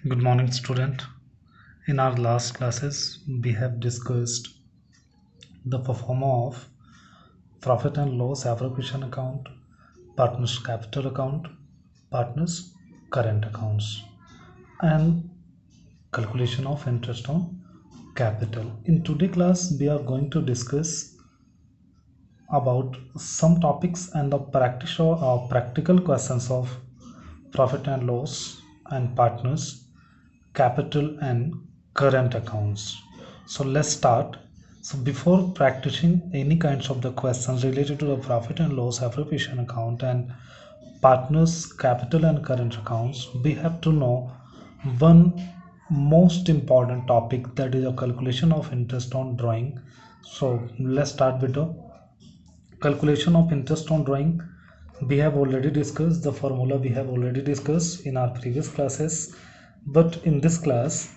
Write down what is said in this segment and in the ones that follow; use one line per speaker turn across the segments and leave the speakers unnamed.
Good morning, student. In our last classes, we have discussed the performer of profit and loss appropriation account, partners capital account, partners current accounts, and calculation of interest on capital. In today's class, we are going to discuss about some topics and the practical questions of profit and loss and partners capital and current accounts. So let's start. So before practicing any kinds of the questions related to the profit and loss appropriation account and partners capital and current accounts, we have to know one most important topic, that is a calculation of interest on drawing. So let's start with the calculation of interest on drawing. We have already discussed the formula, we have already discussed in our previous classes, but in this class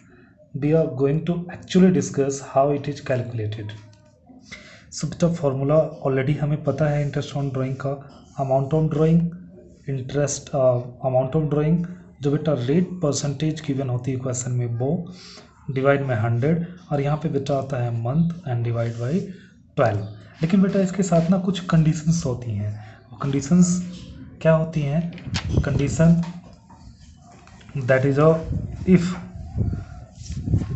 we are going to actually discuss how it is calculated. So बेटा formula already हमें पता है interest on drawing का, amount of drawing, interest amount of drawing, जो बेटा rate percentage given होती है question में वो डिवाइड में 100, और यहाँ पे बेटा आता है मंथ एंड डिवाइड बाई 12। लेकिन बेटा इसके साथ ना कुछ कंडीशंस होती हैं। वो कंडीशंस क्या होती हैं? Condition that is if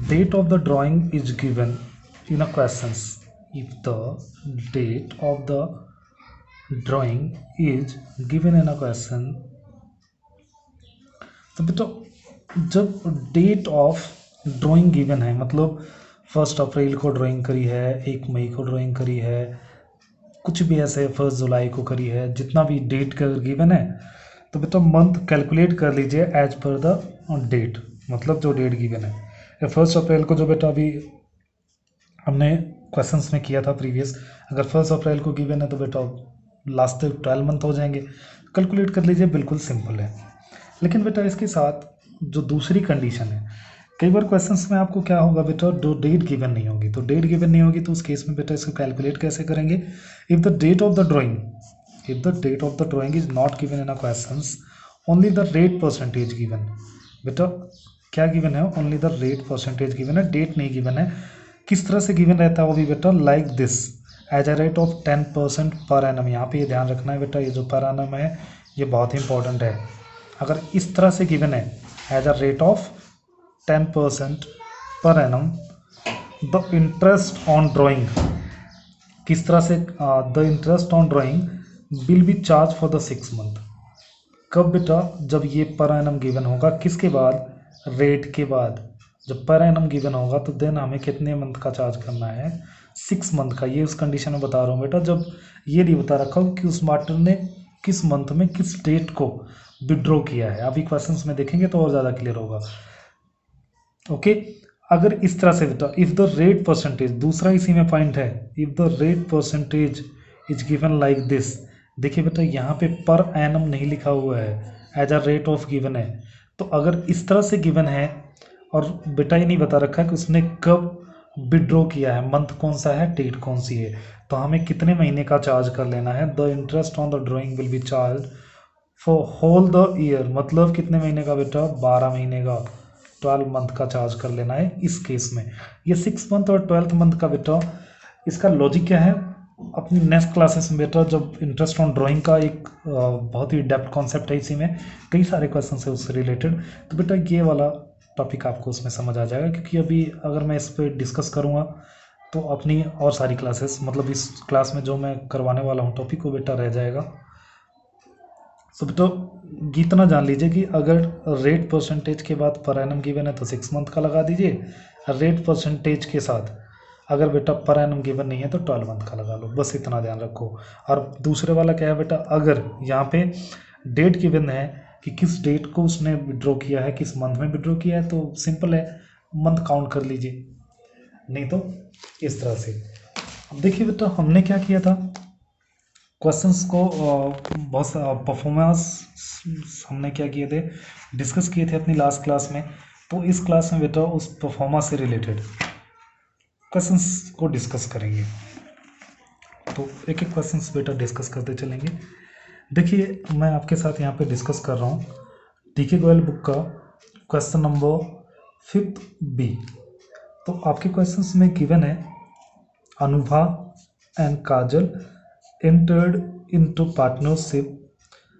date of the drawing is given in a questions, if the date of the drawing is given in a question, तो बेटा जब डेट ऑफ ड्राइंग गिवन है, मतलब 1 अप्रैल को ड्राइंग करी है, 1 मई को ड्राइंग करी है, कुछ भी ऐसे 1 जुलाई को करी है, जितना भी डेट का गिवन है, तो बेटा मंथ कैलकुलेट कर लीजिए एज पर द डेट, मतलब जो डेट गिवन है। 1 अप्रैल को जो बेटा अभी हमने क्वेश्चंस में किया था प्रीवियस, अगर 1 अप्रैल को गिवन है तो बेटा लास्ट तक 12 मंथ हो जाएंगे, कैलकुलेट कर लीजिए, बिल्कुल सिंपल है। लेकिन बेटा इसके साथ जो दूसरी कंडीशन है, कई बार क्वेश्चंस में आपको क्या होगा बेटा, जो डेट गिवन नहीं होगी, तो डेट गिवन नहीं होगी तो उस केस में बेटा इसको कैलकुलेट कैसे करेंगे? If the date of the drawing is not given in a questions, only the rate percentage given. बेटा क्या गिवन है? Only the rate percentage given है, डेट नहीं गिवन है। किस तरह से गिवन रहता है वो भी बेटा, like this, as a rate of 10% पर एनम। यहाँ पे ये ध्यान रखना है बेटा, ये जो पर एनम है ये बहुत ही इंपॉर्टेंट है। अगर इस तरह से गिवन है एज अ रेट ऑफ 10% पर annum, the interest on drawing, किस तरह से? The interest on drawing will be charge for the 6 month. कब बेटा? जब ये पर एनम गिवन होगा, किसके बाद? रेट के बाद। जब पर एनम गिवन होगा तो देन हमें कितने मंथ का चार्ज करना है? 6 मंथ का। ये उस कंडीशन में बता रहा हूँ बेटा, जब ये नहीं बता रखा हो कि उस मार्टर ने किस मंथ में किस डेट को विड्रॉ किया है। अभी क्वेश्चंस में देखेंगे तो और ज़्यादा क्लियर होगा। ओके, अगर इस तरह से बेटा, इफ द रेट परसेंटेज, दूसरा इसी में पॉइंट है, if the rate percentage is given like this. देखिए बेटा यहाँ पे पर एनम नहीं लिखा हुआ है, as a rate of given है। तो अगर इस तरह से गिवन है और बेटा ये नहीं बता रखा है कि उसने कब विड्रॉ किया है, मंथ कौन सा है, डेट कौन सी है, तो हमें कितने महीने का चार्ज कर लेना है? The interest on the drawing will be charge for whole the year, मतलब कितने महीने का बेटा? 12 महीने का, 12 मंथ का चार्ज कर लेना है इस केस में। ये 6 मंथ और 12th मंथ का बेटा, इसका लॉजिक क्या है? अपनी नेक्स्ट क्लासेस में बेटा, जब इंटरेस्ट ऑन ड्राइंग का एक बहुत ही डेप्थ कॉन्सेप्ट है, इसी में कई सारे क्वेश्चन है उससे रिलेटेड, तो बेटा ये वाला टॉपिक आपको उसमें समझ आ जाएगा। क्योंकि अभी अगर मैं इस पर डिस्कस करूँगा तो अपनी और सारी क्लासेस, मतलब इस क्लास में जो मैं करवाने वाला हूँ टॉपिक, वो बेटा रह जाएगा। सो बेटा इतना जान लीजिए कि अगर रेट परसेंटेज के बाद पर एनम गिवन है तो 6 मंथ का लगा दीजिए, रेट परसेंटेज के साथ अगर बेटा पर एनम गिवन नहीं है तो 12 मंथ का लगा लो, बस इतना ध्यान रखो। और दूसरे वाला क्या है बेटा, अगर यहाँ पे डेट गिवन है कि किस डेट को उसने विड्रॉ किया है, किस मंथ में विड्रॉ किया है, तो सिंपल है, मंथ काउंट कर लीजिए, नहीं तो इस तरह से। अब देखिए बेटा हमने क्या किया था, क्वेश्चंस को बहुत परफॉर्मेंस हमने क्या किए थे, डिस्कस किए थे अपनी लास्ट क्लास में। तो इस क्लास में बेटा उस परफॉर्मेंस से रिलेटेड क्वेश्चंस को डिस्कस करेंगे। तो एक एक क्वेश्चंस बेटा डिस्कस करते चलेंगे। देखिए मैं आपके साथ यहाँ पे डिस्कस कर रहा हूँ DK गोयल बुक का क्वेश्चन नंबर 5 बी। तो आपके क्वेश्चंस में गिवन है Anubha and Kajal entered into partnership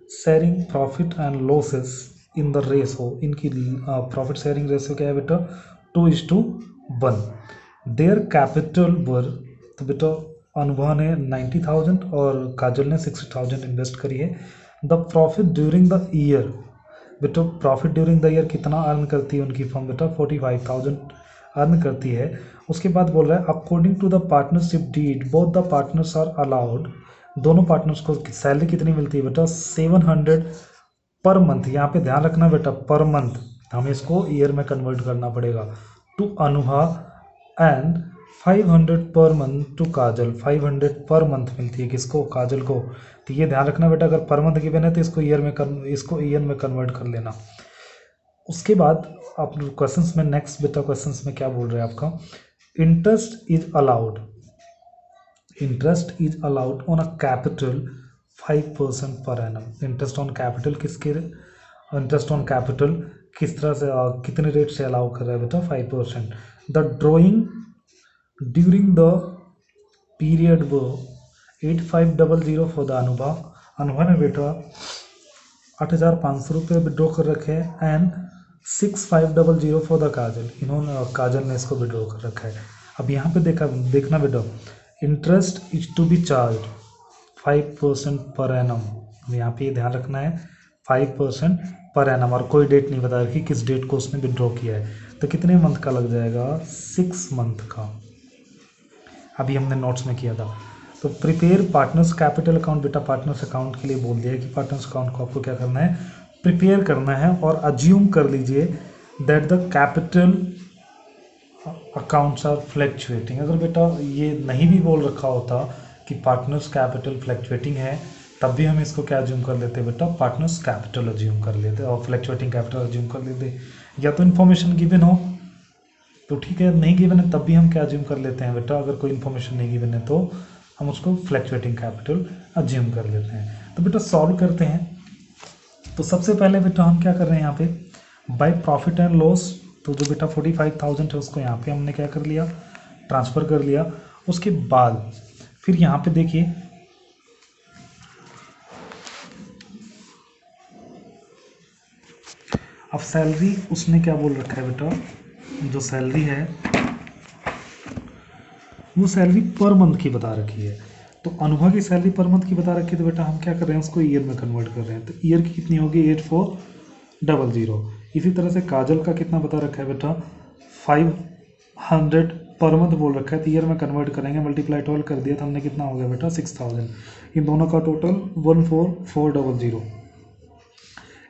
sharing profit and losses in the ratio. इनकी प्रॉफिट शेयरिंग रेशो क्या है बेटा 2:1। देयर कैपिटल वर, तो बेटा अनुभव ने 90,000 और काजल ने 60,000 इन्वेस्ट करी है। The profit during the year, बेटा प्रॉफिट ड्यूरिंग द ईयर कितना अर्न करती है उनकी फर्म बेटा 45,000 अर्न करती है। उसके बाद बोल रहा है according to the partnership deed both the partners are allowed, दोनों पार्टनर्स को सैलरी कितनी मिलती है बेटा 700 पर मंथ। यहाँ पे ध्यान रखना बेटा पर मंथ, हमें इसको ईयर में कन्वर्ट करना पड़ेगा। To Anubha and 500 per month to Kajal, 500 per month मिलती है किसको काजल को। तो ये ध्यान रखना बेटा अगर पर मंथ गिवन है तो इसको ईयर में कन्वर्ट कर लेना। उसके बाद आप क्वेश्चंस में नेक्स्ट बेटा क्वेश्चंस में क्या बोल रहे हैं आपका interest is allowed, interest is allowed on a capital 5% पर annum. Interest on capital interest on capital किस तरह से कितने रेट से अलाउ कर रहा है बेटा 5%। The drawing during the period वो 8500 फॉर द अनुभा ने बेटा 8,500 रुपये विड्रॉ कर रखे हैं एंड 6500 फॉर द काजल, इन्होंने काजल ने इसको विड्रॉ कर रखा है। अब यहाँ पे देखना बेटा interest is to be charge 5% पर एनम, यहाँ पे ध्यान रखना है 5% पर एनम और कोई डेट नहीं बता रखी किस डेट को उसने विड्रॉ किया है। तो कितने मंथ का लग जाएगा 6 मंथ का, अभी हमने नोट्स में किया था। तो प्रिपेयर पार्टनर्स कैपिटल अकाउंट, बेटा पार्टनर्स अकाउंट के लिए बोल दिया है कि पार्टनर्स अकाउंट को आपको क्या करना है प्रिपेयर करना है और अज्यूम कर लीजिए that the capital accounts are fluctuating. अगर बेटा ये नहीं भी बोल रखा होता कि पार्टनर्स कैपिटल फ्लैक्चुएटिंग है तब भी हम इसको क्या अज्यूम कर लेते बेटा पार्टनर्स कैपिटल अज्यूम कर लेते और फ्लैक्चुएटिंग कैपिटल अज्यूम कर लेते। या तो इन्फॉर्मेशन गिवन हो तो ठीक है, नहीं गिवन है तब भी हम क्या अज्यूम कर लेते हैं बेटा अगर कोई इन्फॉर्मेशन नहीं गिवन है तो हम उसको फ्लैक्चुएटिंग कैपिटल अज्यूम कर लेते हैं। तो बेटा सॉल्व करते हैं। तो सबसे पहले बेटा हम क्या कर रहे हैं यहाँ पे बाय प्रॉफिट एंड लॉस, तो जो बेटा 45,000 है उसको यहाँ पे हमने क्या कर लिया ट्रांसफ़र कर लिया। उसके बाद फिर यहाँ पे देखिए अब सैलरी उसने क्या बोल रखा है बेटा, जो सैलरी है वो सैलरी पर मंथ की बता रखी है। तो अनुभव की सैलरी पर मंथ की बता रखी है तो बेटा हम क्या कर रहे हैं उसको ईयर में कन्वर्ट कर रहे हैं। तो ईयर की कितनी होगी 8400। इसी तरह से काजल का कितना बता रखा है बेटा 500 पर मंथ बोल रखा है तो ईयर में कन्वर्ट करेंगे मल्टीप्लाई 12 कर दिया तो हमने कितना हो गया बेटा 6000। इन दोनों का टोटल 14400।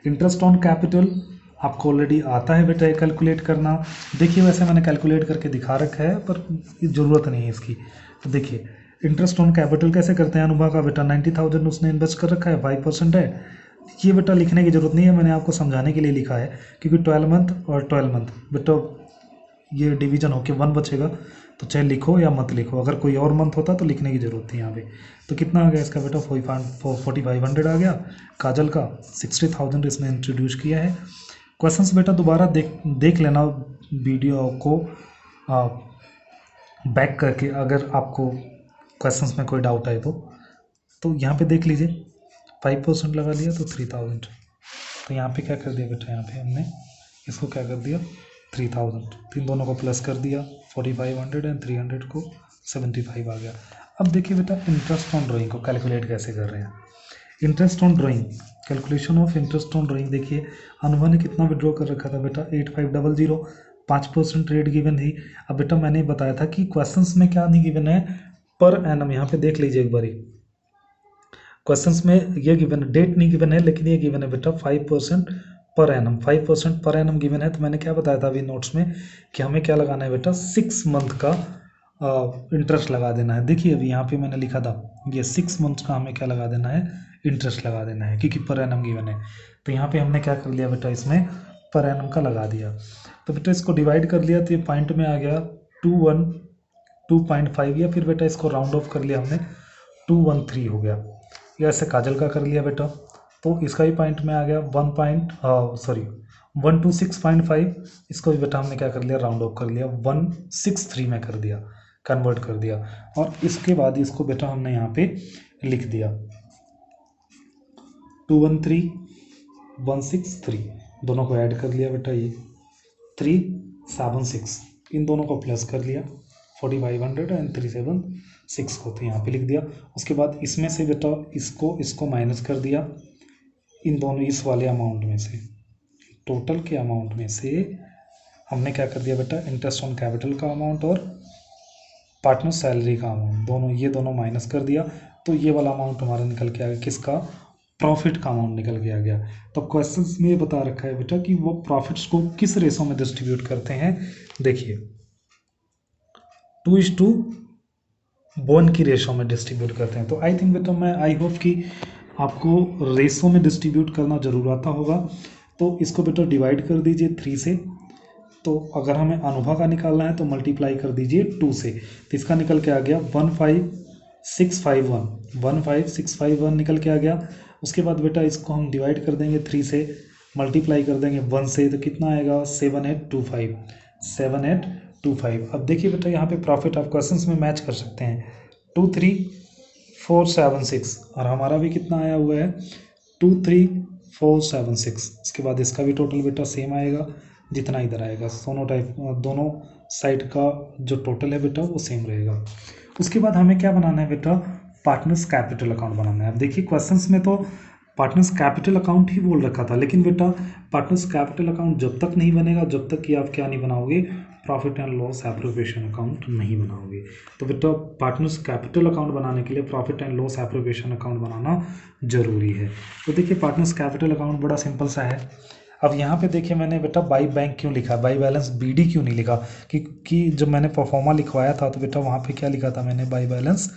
इंटरेस्ट ऑन कैपिटल आपको ऑलरेडी आता है बेटा ये कैलकुलेट करना। देखिए वैसे मैंने कैलकुलेट करके दिखा रखा है पर ज़रूरत नहीं है इसकी। तो देखिए इंटरेस्ट ऑन कैपिटल कैसे करते हैं अनुभव का बेटा 90,000 उसने इन्वेस्ट कर रखा है 5% है। ये बेटा लिखने की ज़रूरत नहीं है, मैंने आपको समझाने के लिए लिखा है क्योंकि 12 मंथ और 12 मंथ बेटा ये डिवीजन होके 1 बचेगा तो चाहे लिखो या मत लिखो, अगर कोई और मंथ होता तो लिखने की ज़रूरत थी यहाँ पे। तो कितना आ गया इसका बेटा 4500 आ गया। काजल का 60,000 इसने इंट्रोड्यूस किया है। क्वेश्चंस बेटा दोबारा देख लेना वीडियो को बैक करके अगर आपको क्वेश्चंस में कोई डाउट आए तो यहाँ पे देख लीजिए 5% लगा लिया तो 3000। तो यहाँ पे क्या कर दिया बेटा यहाँ पे हमने इसको क्या कर दिया 3000, तो इन दोनों को प्लस कर दिया 4500 एंड 300 को 75 आ गया। अब देखिए बेटा इंटरेस्ट ऑन ड्राइंग को कैलकुलेट कैसे कर रहे हैं। Interest on drawing calculation of interest on drawing देखिए अनुभव ने कितना विड्रॉ कर रखा था बेटा 8500, 5% रेट गिवन थी। अब बेटा मैंने बताया था कि क्वेश्चंस में क्या नहीं गिवन है पर एनम, यहाँ पे देख लीजिए एक बारी क्वेश्चंस में ये गिवन है, डेट नहीं गिवन है लेकिन ये गिवन है बेटा 5% पर एनम, 5% पर एनम गिवन है। तो मैंने क्या बताया था अभी नोट्स में कि हमें क्या लगाना है बेटा 6 मंथ का इंटरेस्ट लगा देना है। देखिए अभी यहाँ पे मैंने लिखा था ये 6 मंथ का हमें क्या लगा देना है इंटरेस्ट लगा देना है क्योंकि पर एनम गिवन है। तो यहाँ पे हमने क्या कर लिया बेटा इसमें पर एनम का लगा दिया। तो बेटा इसको डिवाइड कर लिया तो ये पॉइंट में आ गया 2.5 या फिर बेटा इसको राउंड ऑफ कर लिया हमने 213 हो गया। या ऐसे काजल का कर लिया बेटा तो इसका भी पॉइंट में आ गया 1 126.5, इसको भी बेटा हमने क्या कर लिया, राउंड ऑफ कर लिया, 163 में कर दिया, कन्वर्ट कर दिया। और इसके बाद इसको बेटा हमने यहाँ पे लिख दिया 213,163, दोनों को ऐड कर लिया बेटा, ये 376, इन दोनों को प्लस कर लिया 4500 एंड 376 को, तो यहाँ पे लिख दिया। उसके बाद इसमें से बेटा इसको माइनस कर दिया, इन दोनों इस वाले अमाउंट में से, टोटल के अमाउंट में से हमने क्या कर दिया बेटा, इंटरेस्ट ऑन कैपिटल का अमाउंट और पार्टनर सैलरी का अमाउंट, दोनों ये दोनों माइनस कर दिया, तो ये वाला अमाउंट हमारा निकल के आ गया, किसका, प्रॉफिट का अमाउंट निकल के आ गया। तो क्वेश्चंस में ये बता रखा है बेटा कि वो प्रॉफिट्स को किस रेशो में डिस्ट्रीब्यूट करते हैं। देखिए 2:1 की रेशो में डिस्ट्रीब्यूट करते हैं। तो आई थिंक बेटा आई होप कि आपको रेशो में डिस्ट्रीब्यूट करना जरूर आता होगा। तो इसको बेटा डिवाइड कर दीजिए 3 से, तो अगर हमें अनुभव का निकालना है तो मल्टीप्लाई कर दीजिए 2 से, तो इसका निकल के आ गया 15651 निकल के आ गया। उसके बाद बेटा इसको हम डिवाइड कर देंगे 3 से, मल्टीप्लाई कर देंगे 1 से, तो कितना आएगा 7825। अब देखिए बेटा यहाँ पे प्रॉफिट आप क्वेश्चंस में मैच कर सकते हैं, 23476, और हमारा भी कितना आया हुआ है 23476। इसके बाद इसका भी टोटल बेटा सेम आएगा जितना इधर आएगा, दोनों साइड का जो टोटल है बेटा वो सेम रहेगा। उसके बाद हमें क्या बनाना है बेटा, पार्टनर्स कैपिटल अकाउंट बनाना है। अब देखिए क्वेश्चंस में तो पार्टनर्स कैपिटल अकाउंट ही बोल रखा था, लेकिन बेटा पार्टनर्स कैपिटल अकाउंट जब तक नहीं बनेगा, जब तक कि आप क्या नहीं बनाओगे, profit and loss appropriation account नहीं बनाओगे। तो बेटा पार्टनर्स कैपिटल अकाउंट बनाने के लिए profit and loss appropriation account बनाना जरूरी है। तो देखिए पार्टनर्स कैपिटल अकाउंट बड़ा सिंपल सा है। अब यहाँ पे देखिए मैंने बेटा बाई बैंक क्यों लिखा, बाई बैलेंस बीडी क्यों नहीं लिखा, कि जब मैंने परफॉर्मा लिखवाया था तो बेटा वहाँ पे क्या लिखा था मैंने, बाई बैलेंस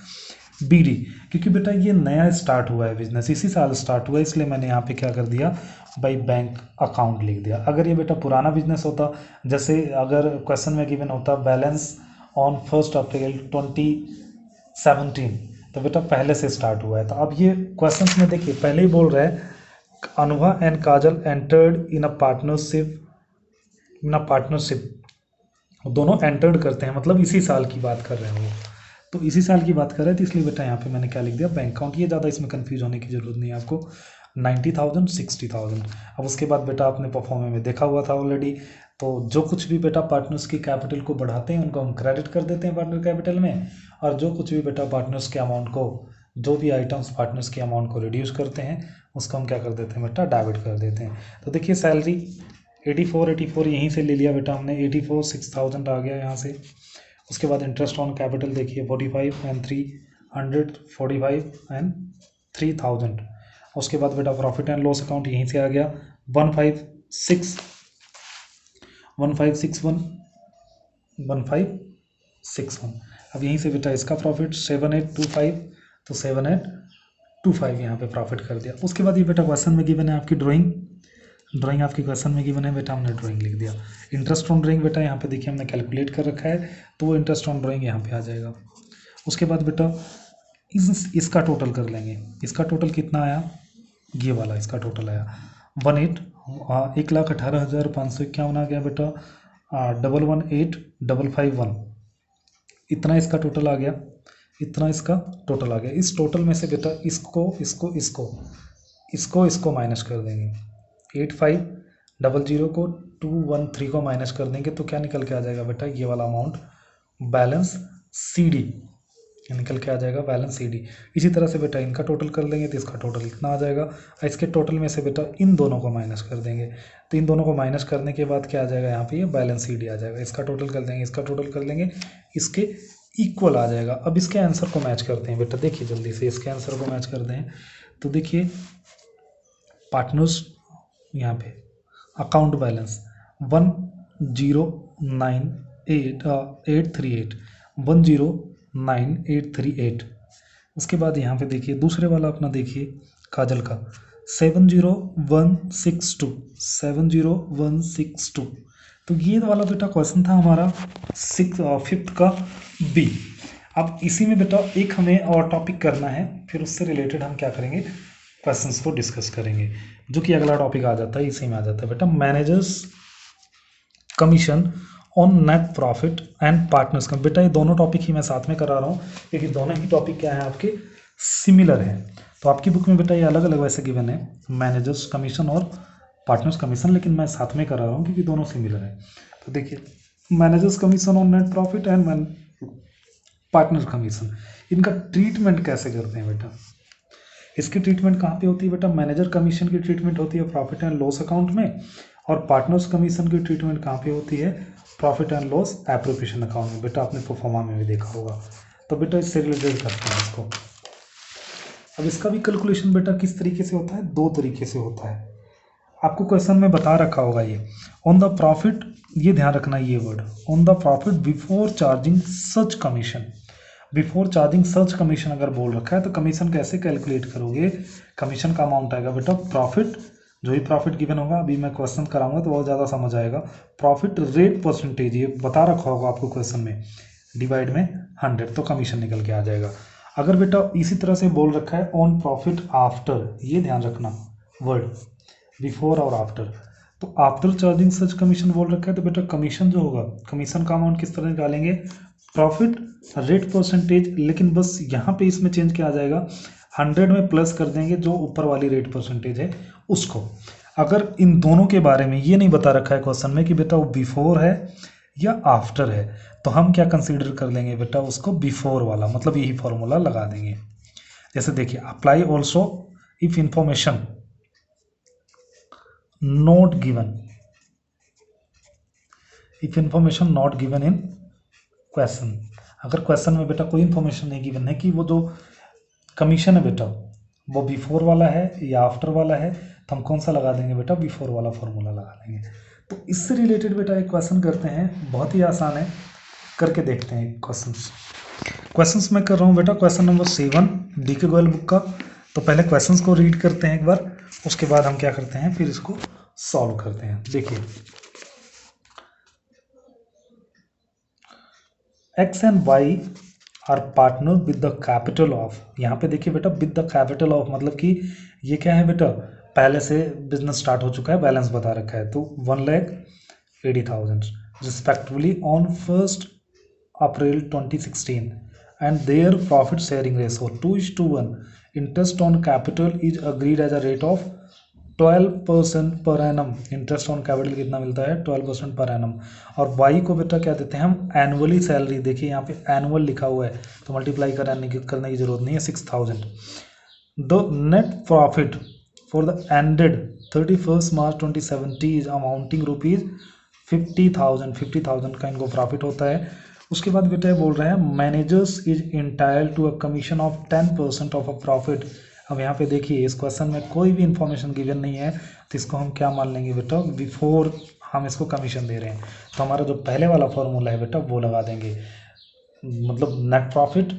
बीडी, क्योंकि बेटा ये नया स्टार्ट हुआ है बिजनेस, इसी साल स्टार्ट हुआ है, इसलिए मैंने यहाँ पे क्या कर दिया, बाई बैंक अकाउंट लिख दिया। अगर ये बेटा पुराना बिजनेस होता, जैसे अगर क्वेश्चन में गिवन होता बैलेंस ऑन 1 अप्रैल 2017, तो बेटा पहले से स्टार्ट हुआ है। तो अब ये क्वेश्चन में देखिए पहले ही बोल रहा है Anubha and Kajal entered in a partnership, दोनों एंटर्ड करते हैं, मतलब इसी साल की बात कर रहे हैं वो, तो इसी साल की बात कर रहे थे, इसलिए बेटा यहाँ पे मैंने क्या लिख दिया, बैंक अकाउंट। ये ज़्यादा इसमें कंफ्यूज होने की जरूरत नहीं है आपको। 90,000 60,000। अब उसके बाद बेटा आपने परफॉर्मे में देखा हुआ था ऑलरेडी, तो जो कुछ भी बेटा पार्टनर्स की कैपिटल को बढ़ाते हैं उनको हम क्रेडिट कर देते हैं पार्टनर कैपिटल में, और जो कुछ भी बेटा पार्टनर्स के अमाउंट को, जो भी आइटम्स पार्टनर्स के अमाउंट को रिड्यूस करते हैं उसको हम क्या कर देते हैं बेटा, डेबिट कर देते हैं। तो देखिए सैलरी 84 यहीं से ले लिया बेटा हमने, 84 6000 आ गया यहाँ से। उसके बाद इंटरेस्ट ऑन कैपिटल देखिए 45 एंड 300, 45 एंड 3000। उसके बाद बेटा प्रॉफिट एंड लॉस अकाउंट यहीं से आ गया 1561। अब यहीं से बेटा इसका प्रॉफिट 7825, तो 7825 यहाँ पे प्रॉफिट कर दिया। उसके बाद ये बेटा क्वेश्चन में गिवन है आपकी ड्राइंग आपकी क्वेश्चन में गिवन है बेटा, हमने ड्राइंग लिख दिया। इंटरेस्ट ऑन ड्राइंग बेटा यहाँ पे देखिए हमने कैलकुलेट कर रखा है, तो वो इंटरेस्ट ऑन ड्राइंग यहाँ पे आ जाएगा। उसके बाद बेटा इसका टोटल कर लेंगे, इसका टोटल कितना आया, ये वाला इसका टोटल आया 1,18,551 आ गया बेटा, 118,551, इतना इसका टोटल आ गया, इतना इसका टोटल आ गया। इस टोटल में से बेटा इसको माइनस कर देंगे, 8500 को 213 को माइनस कर देंगे, तो क्या निकल के आ जाएगा बेटा, ये वाला अमाउंट बैलेंस CD निकल के आ जाएगा, बैलेंस CD। इसी तरह से बेटा इनका टोटल कर लेंगे तो इसका टोटल इतना आ जाएगा, और इसके टोटल में से बेटा इन दोनों को माइनस कर देंगे, तो इन दोनों को माइनस करने के बाद क्या आ जाएगा यहाँ पे, ये बैलेंस CD आ जाएगा। इसका टोटल कर देंगे, इसका टोटल कर लेंगे, इसके इक्वल आ जाएगा। अब इसके आंसर को मैच करते हैं बेटा, देखिए जल्दी से इसके आंसर को मैच कर दें, तो देखिए पार्टनर्स यहाँ पे अकाउंट बैलेंस 109,838। उसके बाद यहाँ पे देखिए दूसरे वाला अपना देखिए काजल का 70162। तो ये वाला बेटा क्वेश्चन था हमारा 5th का B। अब इसी में बेटा एक हमें और टॉपिक करना है, फिर उससे रिलेटेड हम क्या करेंगे, क्वेश्चंस को डिस्कस करेंगे, जो कि अगला टॉपिक आ जाता है, इसी में आ जाता है बेटा managers commission on net profit and partners का। बेटा ये दोनों टॉपिक ही मैं साथ में करा रहा हूँ क्योंकि दोनों ही टॉपिक क्या है आपके सिमिलर हैं। तो आपकी बुक में बेटा ये अलग अलग वैसे गिवन है मैनेजर्स कमीशन और पार्टनर्स कमीशन, लेकिन मैं साथ में करा रहा हूँ क्योंकि दोनों सिमिलर है। तो देखिए managers commission on net profit and partner commission, इनका ट्रीटमेंट कैसे करते हैं बेटा। इसकी ट्रीटमेंट कहाँ पे होती है बेटा, मैनेजर कमीशन की ट्रीटमेंट होती है प्रॉफिट एंड लॉस अकाउंट में, और पार्टनर्स कमीशन की ट्रीटमेंट कहाँ पे होती है, profit and loss appropriation account में। बेटा आपने परफॉर्मा में भी देखा होगा। तो बेटा इससे रिलेटेड करते हैं इसको। अब इसका भी कैलकुलेशन बेटा किस तरीके से होता है, दो तरीके से होता है। आपको क्वेश्चन में बता रखा होगा ये ऑन द प्रॉफिट, ये ध्यान रखना ये word on the profit before charging such commission. Before charging such commission अगर बोल रखा है तो कमीशन कैसे कैलकुलेट करोगे, कमीशन का अमाउंट आएगा बेटा प्रॉफिट, जो ही प्रॉफिट गिवन होगा, अभी मैं क्वेश्चन कराऊंगा तो बहुत ज़्यादा समझ आएगा। प्रॉफिट रेट परसेंटेज ये बता रखा होगा आपको क्वेश्चन में, डिवाइड में 100 तो कमीशन निकल के आ जाएगा। अगर बेटा इसी तरह से बोल रखा है ऑन प्रॉफिट आफ्टर, ये ध्यान रखना वर्ड बिफोर और आफ्टर, तो आफ्टर चार्जिंग सच कमीशन बोल रखा है तो बेटा कमीशन जो होगा, कमीशन का अमाउंट किस तरह निकालेंगे, प्रॉफिट रेट परसेंटेज, लेकिन बस यहाँ पे इसमें चेंज क्या आ जाएगा, 100 में प्लस कर देंगे जो ऊपर वाली रेट परसेंटेज है उसको। अगर इन दोनों के बारे में ये नहीं बता रखा है क्वेश्चन में कि बेटा वो बिफोर है या आफ्टर है, तो हम क्या कंसीडर कर लेंगे बेटा उसको बिफोर वाला, मतलब यही फॉर्मूला लगा देंगे। जैसे देखिए apply also if information not given, if information not given in question, अगर क्वेश्चन में बेटा कोई इंफॉर्मेशन नहीं गिवन है कि वो जो कमीशन है बेटा वो बिफोर वाला है या आफ्टर वाला है, तो हम कौन सा लगा देंगे बेटा, बिफोर वाला फॉर्मूला लगा देंगे। तो इससे रिलेटेड बेटा एक क्वेश्चन करते हैं, बहुत ही आसान है, करके देखते हैं क्वेश्चंस मैं कर रहा हूँ बेटा क्वेश्चन नंबर 7 डी के गोयल बुक का। तो पहले क्वेश्चंस को रीड करते हैं एक बार, उसके बाद हम क्या करते हैं फिर इसको सॉल्व करते हैं। देखिए x and y are partner with the capital of, यहाँ पे देखिए बेटा विद द कैपिटल ऑफ मतलब कि ये क्या है बेटा, पहले से बिजनेस स्टार्ट हो चुका है, बैलेंस बता रखा है, तो 1,80,000 respectively on 1 April 2016 and their profit sharing ratio 2:1, interest on capital is agreed as a rate of 12% per annum, interest on capital कितना मिलता है 12% पर एनम। और वाई को बेटा क्या देते हैं हम, एनुअली सैलरी, देखिए यहाँ पे एनुअल लिखा हुआ है तो मल्टीप्लाई करने की जरूरत नहीं है, 6,000। The net profit for the ended 31 March 2070 is amounting rupees 50,000 का इनको प्रॉफिट होता है। उसके बाद बेटा ये बोल रहे हैं managers is entitled to a commission of 10% of a profit. अब यहाँ पे देखिए इस क्वेश्चन में कोई भी इंफॉर्मेशन गिवन नहीं है तो इसको हम क्या मान लेंगे बेटा, बिफोर हम इसको कमीशन दे रहे हैं तो हमारा जो पहले वाला फॉर्मूला है बेटा वो लगा देंगे, मतलब नेट प्रॉफिट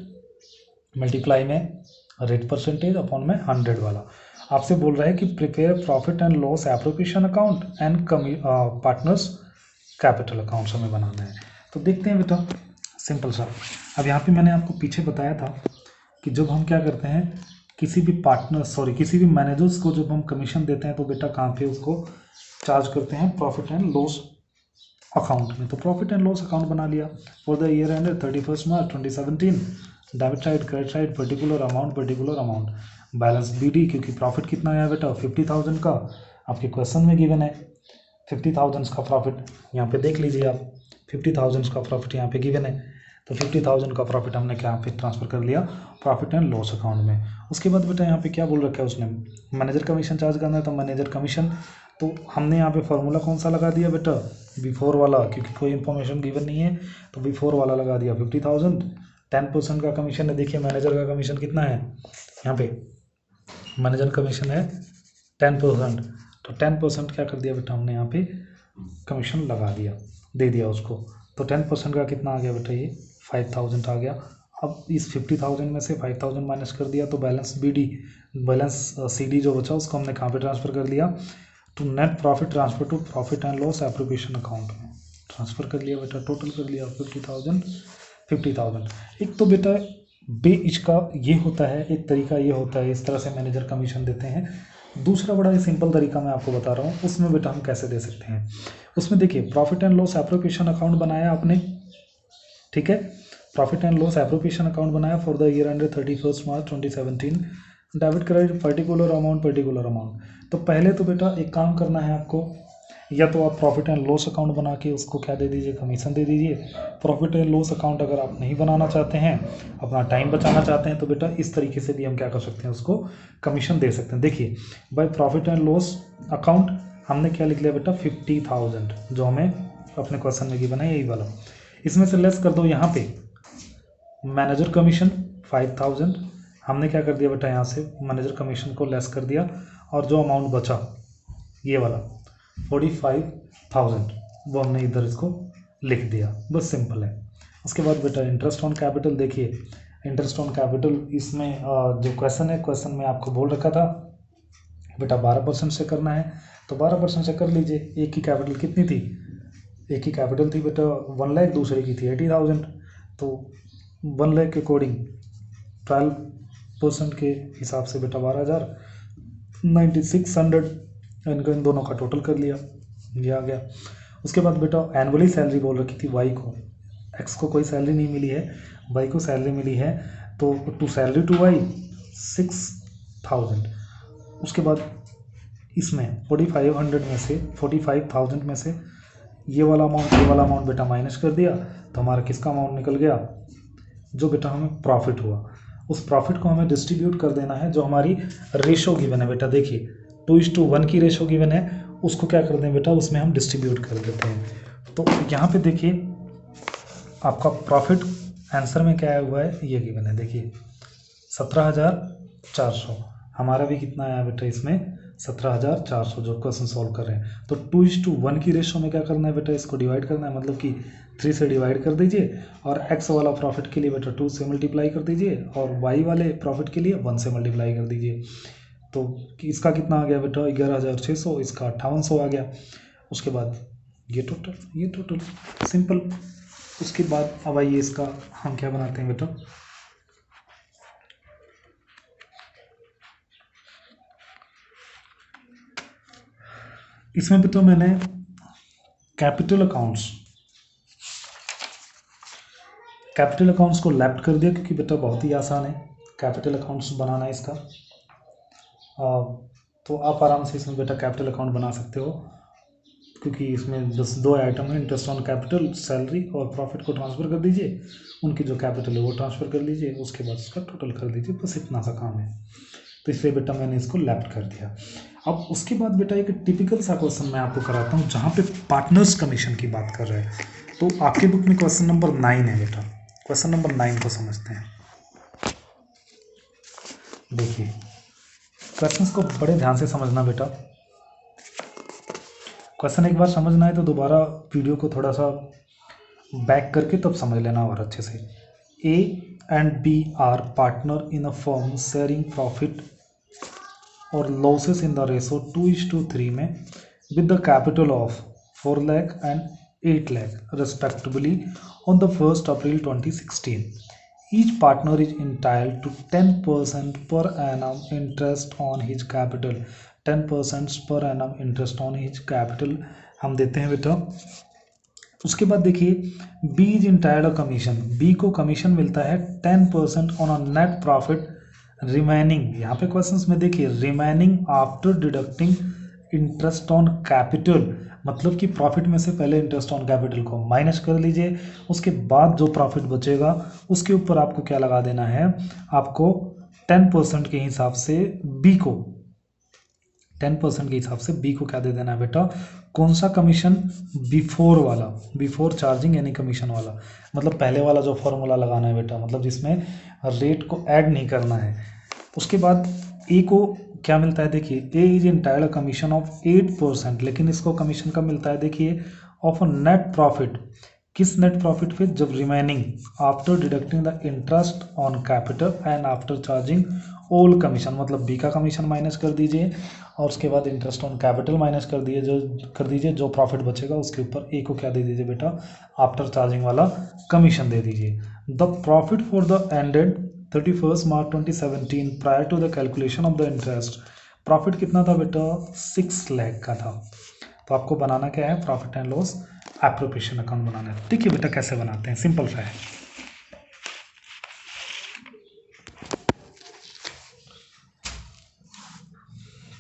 मल्टीप्लाई में रेट परसेंटेज अपॉन में 100 वाला। आपसे बोल रहा है कि prepare profit and loss appropriation account and partners capital account हमें बनाना है। तो देखते हैं बेटा सिंपल सा। अब यहाँ पे मैंने आपको पीछे बताया था कि जब हम क्या करते हैं किसी भी मैनेजर्स को जब हम कमीशन देते हैं तो बेटा कहाँ पे उसको चार्ज करते हैं, प्रॉफिट एंड लॉस अकाउंट में। तो प्रॉफिट एंड लॉस अकाउंट बना लिया for the year and 31 March 2017, debit side credit side particular amount, balance BD, क्योंकि प्रॉफिट कितना आया बेटा 50,000 का, आपके क्वेश्चन में गिवन है 50,000 का प्रॉफिट, यहाँ पे देख लीजिए आप 50,000 का प्रॉफिट यहाँ पे गिवन है, तो 50,000 का प्रॉफिट हमने क्या पे ट्रांसफर कर लिया प्रॉफिट एंड लॉस अकाउंट में। उसके बाद बेटा यहाँ पे क्या बोल रखा है उसने, मैनेजर कमीशन चार्ज करना है तो मैनेजर कमीशन, तो हमने यहाँ पे फॉर्मूला कौन सा लगा दिया बेटा, बिफोर वाला, क्योंकि कोई इन्फॉर्मेशन गिवन नहीं है तो बिफोर वाला लगा दिया 50,000। 10% का कमीशन है, देखिए मैनेजर का कमीशन कितना है, यहाँ पे मैनेजर कमीशन है 10%, तो 10% क्या कर दिया बेटा हमने यहाँ पे कमीशन लगा दिया, दे दिया उसको, तो 10% का कितना आ गया बेटा ये 5,000 आ गया। अब इस 50,000 में से 5,000 माइनस कर दिया तो बैलेंस CD जो बचा उसको हमने कहाँ पे ट्रांसफ़र कर दिया, तो net profit transfer to profit and loss appropriation account में ट्रांसफ़र कर लिया बेटा, टोटल कर लिया 50,000। एक तो बेटा बेच का ये होता है, एक तरीका ये होता है, इस तरह से मैनेजर कमीशन देते हैं। दूसरा बड़ा सिंपल तरीका मैं आपको बता रहा हूँ, उसमें बेटा हम कैसे दे सकते हैं। उसमें देखिए, profit and loss appropriation account बनाया आपने, ठीक है, profit and loss appropriation account बनाया for the year ended 31 March 2017, debit credit particular amount. तो पहले तो बेटा एक काम करना है आपको, या तो आप प्रॉफिट एंड लॉस अकाउंट बना के उसको क्या दे दीजिए, कमीशन दे दीजिए। प्रॉफिट एंड लॉस अकाउंट अगर आप नहीं बनाना चाहते हैं, अपना टाइम बचाना चाहते हैं, तो बेटा इस तरीके से भी हम क्या कर सकते हैं, उसको कमीशन दे सकते हैं। देखिए by profit and loss account हमने क्या लिख लिया बेटा, 50,000, जो हमें अपने क्वेश्चन में गिवन है यही वाला। इसमें से लेस कर दो यहाँ पे मैनेजर कमीशन 5,000, हमने क्या कर दिया बेटा, यहाँ से मैनेजर कमीशन को लेस कर दिया, और जो अमाउंट बचा ये वाला 45,000, वो हमने इधर इसको लिख दिया, बस सिंपल है। उसके बाद बेटा इंटरेस्ट ऑन कैपिटल, देखिए इंटरेस्ट ऑन कैपिटल इसमें जो क्वेश्चन है, क्वेश्चन में आपको बोल रखा था बेटा 12% से करना है, तो 12% से कर लीजिए। एक की कैपिटल कितनी थी, एक की कैपिटल थी बेटा 1 लाख, दूसरे की थी 80,000, तो 1 लाख के अकॉर्डिंग 12% के हिसाब से बेटा 12,9600, इनको इन दोनों का टोटल कर लिया, ये आ गया। उसके बाद बेटा एनुअली सैलरी बोल रखी थी वाई को, एक्स को कोई सैलरी नहीं मिली है, वाई को सैलरी मिली है, तो टू सैलरी टू वाई 6,000। उसके बाद इसमें 45,000 में से ये वाला अमाउंट बेटा माइनस कर दिया, तो हमारा किसका अमाउंट निकल गया, जो बेटा हमें प्रॉफिट हुआ, उस प्रॉफिट को हमें डिस्ट्रीब्यूट कर देना है। जो हमारी रेशो गिवन है बेटा, देखिए 2:1 की रेशो गिवन है, उसको क्या कर दें बेटा, उसमें हम डिस्ट्रीब्यूट कर देते हैं। तो यहाँ पे देखिए आपका प्रॉफिट आंसर में क्या हुआ है, ये गिवन है, देखिए 17,400, हमारा भी कितना आया बेटा इसमें 17,400, जो क्वेश्चन सॉल्व कर रहे हैं। तो 2:1 की रेशो में क्या करना है बेटा, इसको डिवाइड करना है, मतलब कि 3 से डिवाइड कर दीजिए, और x वाला प्रॉफिट के लिए बेटा 2 से मल्टीप्लाई कर दीजिए, और y वाले प्रॉफिट के लिए 1 से मल्टीप्लाई कर दीजिए। तो इसका कितना आ गया बेटा 11,600, इसका 5800 आ गया। उसके बाद ये टोटल सिंपल। उसके बाद अब आइए इसका हम क्या बनाते हैं बेटा, इसमें भी तो मैंने कैपिटल अकाउंट्स को लेफ्ट कर दिया, क्योंकि बेटा बहुत ही आसान है कैपिटल अकाउंट्स बनाना इसका। तो आप आराम से इसमें बेटा कैपिटल अकाउंट बना सकते हो, क्योंकि इसमें बस 2 आइटम है, इंटरेस्ट ऑन कैपिटल, सैलरी और प्रॉफिट को ट्रांसफ़र कर दीजिए, उनकी जो कैपिटल है वो ट्रांसफ़र कर लीजिए, उसके बाद उसका टोटल कर दीजिए, बस इतना सा काम है। तो इसलिए बेटा मैंने इसको लेफ्ट कर दिया। अब उसके बाद बेटा एक टिपिकल सा क्वेश्चन मैं आपको कराता हूँ, जहाँ पे पार्टनर्स कमीशन की बात कर रहे हैं। तो आपके बुक में क्वेश्चन नंबर 9 है बेटा, क्वेश्चन नंबर 9 को समझते हैं। देखिए क्वेश्चंस को बड़े ध्यान से समझना बेटा, क्वेश्चन एक बार समझना है तो दोबारा वीडियो को थोड़ा सा बैक करके तब समझ लेना और अच्छे से। A and B are partner in a firm sharing profit और लॉसेस इन द रेशो 2:3 में with the capital of 4 lakh and 8 lakh respectively on the 1st April 2016. Each partner is entitled to 10% per annum interest on his capital. 10% per annum interest on his capital हम देते हैं बेटा। उसके बाद देखिए B is entitled a commission, B को commission मिलता है 10% on a net profit remaining. यहाँ पे क्वेश्चंस में देखिए remaining after deducting interest on capital, मतलब कि प्रॉफिट में से पहले इंटरेस्ट ऑन कैपिटल को माइनस कर लीजिए, उसके बाद जो प्रॉफिट बचेगा उसके ऊपर आपको क्या लगा देना है, आपको 10% के हिसाब से बी को 10% के हिसाब से बी को क्या दे देना है बेटा, कौन सा कमीशन, बिफोर वाला, बिफोर चार्जिंग एनी कमीशन वाला, मतलब पहले वाला जो फॉर्मूला लगाना है बेटा, मतलब जिसमें रेट को ऐड नहीं करना है। उसके बाद ए को क्या मिलता है, देखिए ए इज इंटायर्ड कमीशन ऑफ 8%, लेकिन इसको कमीशन कब मिलता है, देखिए ऑफ अ नेट प्रॉफिट, किस नेट प्रॉफिट पे, जब remaining after deducting the interest on capital and after charging all commission, मतलब बी का कमीशन माइनस कर दीजिए और उसके बाद इंटरेस्ट ऑन कैपिटल माइनस कर दीजिए, जो प्रॉफिट बचेगा उसके ऊपर ए को क्या दे दीजिए बेटा, आफ्टर चार्जिंग वाला कमीशन दे दीजिए। The profit for the ended 31 March 2017 prior to the calculation of the interest profit कितना था बेटा 6 लाख का था। तो आपको बनाना क्या है profit and loss appropriation account बनाना है। देखिए बेटा कैसे बनाते हैं, सिंपल सा है।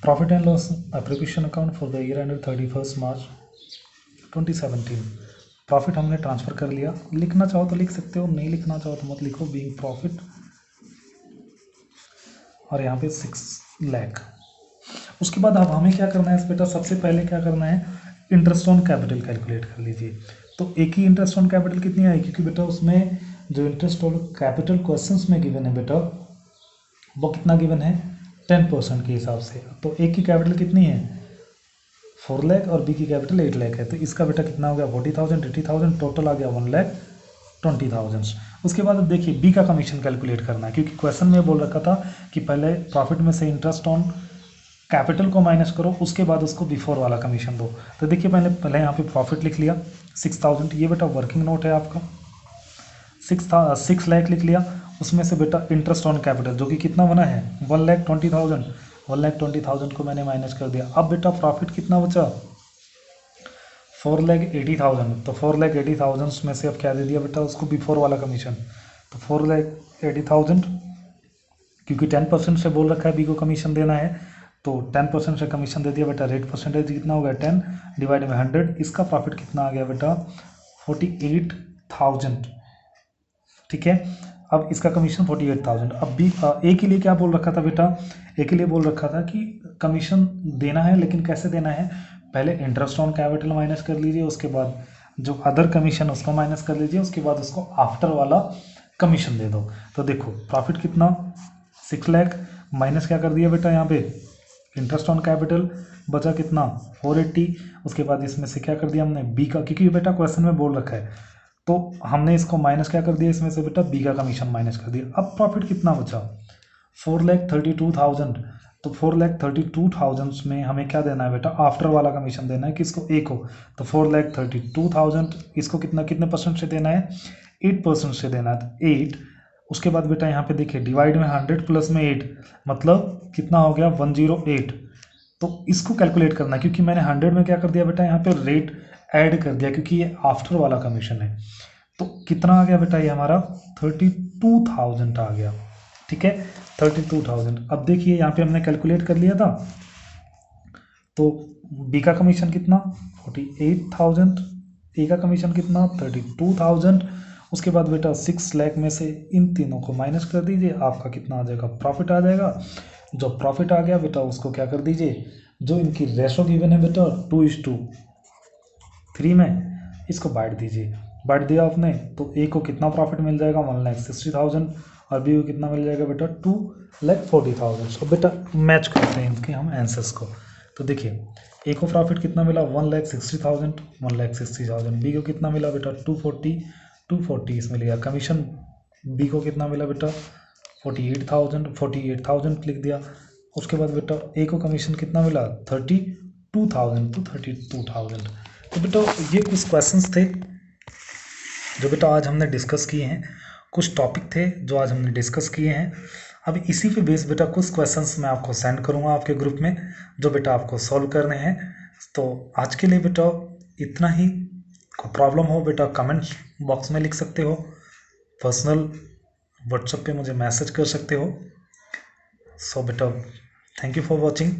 Profit and loss appropriation account for the year ended 31 March 2017। Profit हमने ट्रांसफर कर लिया, लिखना चाहो तो लिख सकते हो, नहीं लिखना चाहो तो मत लिखो। बीइंग प्रॉफिट और यहाँ पे 6 लाख। उसके बाद अब हमें क्या करना है बेटा, सबसे पहले क्या करना है इंटरेस्ट ऑन कैपिटल कैलकुलेट कर लीजिए। तो एक ही इंटरेस्ट ऑन कैपिटल कितनी आएगी, क्योंकि बेटा उसमें जो इंटरेस्ट ऑन कैपिटल क्वेश्चंस में गिवन है बेटा वो कितना गिवन है 10% के हिसाब से। तो एक की कैपिटल कितनी है 4 लाख और बी की कैपिटल 8 लाख है। तो इसका बेटा कितना हो गया 40,000 80,000, टोटल आ गया 1,20,000। उसके बाद अब देखिए बी का कमीशन कैलकुलेट करना है, क्योंकि क्वेश्चन में बोल रखा था कि पहले प्रॉफिट में से इंटरेस्ट ऑन कैपिटल को माइनस करो, उसके बाद उसको बिफोर वाला कमीशन दो। तो देखिए पहले यहाँ पे प्रॉफिट लिख लिया 6,000, ये बेटा वर्किंग नोट है आपका। 6 लाख लिख लिया, उसमें से बेटा इंटरेस्ट ऑन कैपिटल जो कि कितना बना है 1,20,000, 1,20,000 को मैंने माइनस कर दिया। अब बेटा प्रॉफिट कितना बचा 4,80,000। तो 4,80,000 में से अब क्या दे दिया बेटा उसको बिफोर वाला कमीशन। तो 4,80,000 क्योंकि 10% से बोल रखा है बी को कमीशन देना है, तो 10% से कमीशन दे दिया बेटा। रेट परसेंटेज कितना हो गया 10 डिवाइड में 100। इसका प्रॉफिट कितना आ गया बेटा 48,000। ठीक है, अब इसका कमीशन 48,000। अब बी ए के लिए क्या बोल रखा था बेटा, ए के लिए बोल रखा था कि कमीशन देना है, लेकिन कैसे देना है, पहले इंटरेस्ट ऑन कैपिटल माइनस कर लीजिए, उसके बाद जो अदर कमीशन उसको माइनस कर लीजिए, उसके बाद उसको आफ्टर वाला कमीशन दे दो। तो देखो प्रॉफिट कितना 6 लाख माइनस क्या कर दिया बेटा यहाँ पे इंटरेस्ट ऑन कैपिटल बचा कितना 480। उसके बाद इसमें से क्या कर दिया हमने बी का, क्योंकि बेटा क्वेश्चन में बोल रखा है, तो हमने इसको माइनस क्या कर दिया इसमें से बेटा बी का कमीशन माइनस कर दिया। अब प्रॉफिट कितना बचा 4,32,000। तो 4,32,000 में हमें क्या देना है बेटा आफ्टर वाला कमीशन देना है, किसको ए को। तो 4,32,000 इसको कितने परसेंट से देना है 8% से देना है, तो 8। उसके बाद बेटा यहाँ पे देखिए डिवाइड में 100 प्लस में 8 मतलब कितना हो गया 108। तो इसको कैलकुलेट करना है, क्योंकि मैंने 100 में क्या कर दिया बेटा यहाँ पे रेट ऐड कर दिया, क्योंकि ये आफ्टर वाला कमीशन है। तो कितना आ गया बेटा ये हमारा 32,000 आ गया। ठीक है 32,000। अब देखिए यहाँ पे हमने कैलकुलेट कर लिया था, तो बी का कमीशन कितना 48,000, ए का कमीशन कितना 32,000। उसके बाद बेटा 6 लाख में से इन तीनों को माइनस कर दीजिए, आपका कितना आ जाएगा प्रॉफिट आ जाएगा। जो प्रॉफिट आ गया बेटा उसको क्या कर दीजिए, जो इनकी रेशो गिवन है बेटा 2:3 में, इसको बांट दीजिए। बांट दिया आपने तो ए को कितना प्रॉफिट मिल जाएगा 1,60,000 और बी को कितना मिल जाएगा बेटा 2,40,000। सो बेटा मैच करते हैं इनके हम आंसर्स को। तो देखिए ए को प्रॉफिट कितना मिला 1,60,000, 1,60,000। बी को कितना मिला बेटा 240 इसमें लिया। कमीशन बी को कितना मिला बेटा 48,000 लिख दिया। उसके बाद बेटा ए को कमीशन कितना मिला 32,000 to 32,000। तो बेटा ये कुछ क्वेश्चंस थे जो बेटा आज हमने डिस्कस किए हैं, कुछ टॉपिक थे जो आज हमने डिस्कस किए हैं। अब इसी पे बेस बेटा कुछ क्वेश्चंस मैं आपको सेंड करूँगा आपके ग्रुप में, जो बेटा आपको सॉल्व करने हैं। तो आज के लिए बेटा इतना ही। कोई प्रॉब्लम हो बेटा कमेंट बॉक्स में लिख सकते हो, पर्सनल व्हाट्सएप पे मुझे मैसेज कर सकते हो। सो बेटा थैंक यू फॉर वॉचिंग।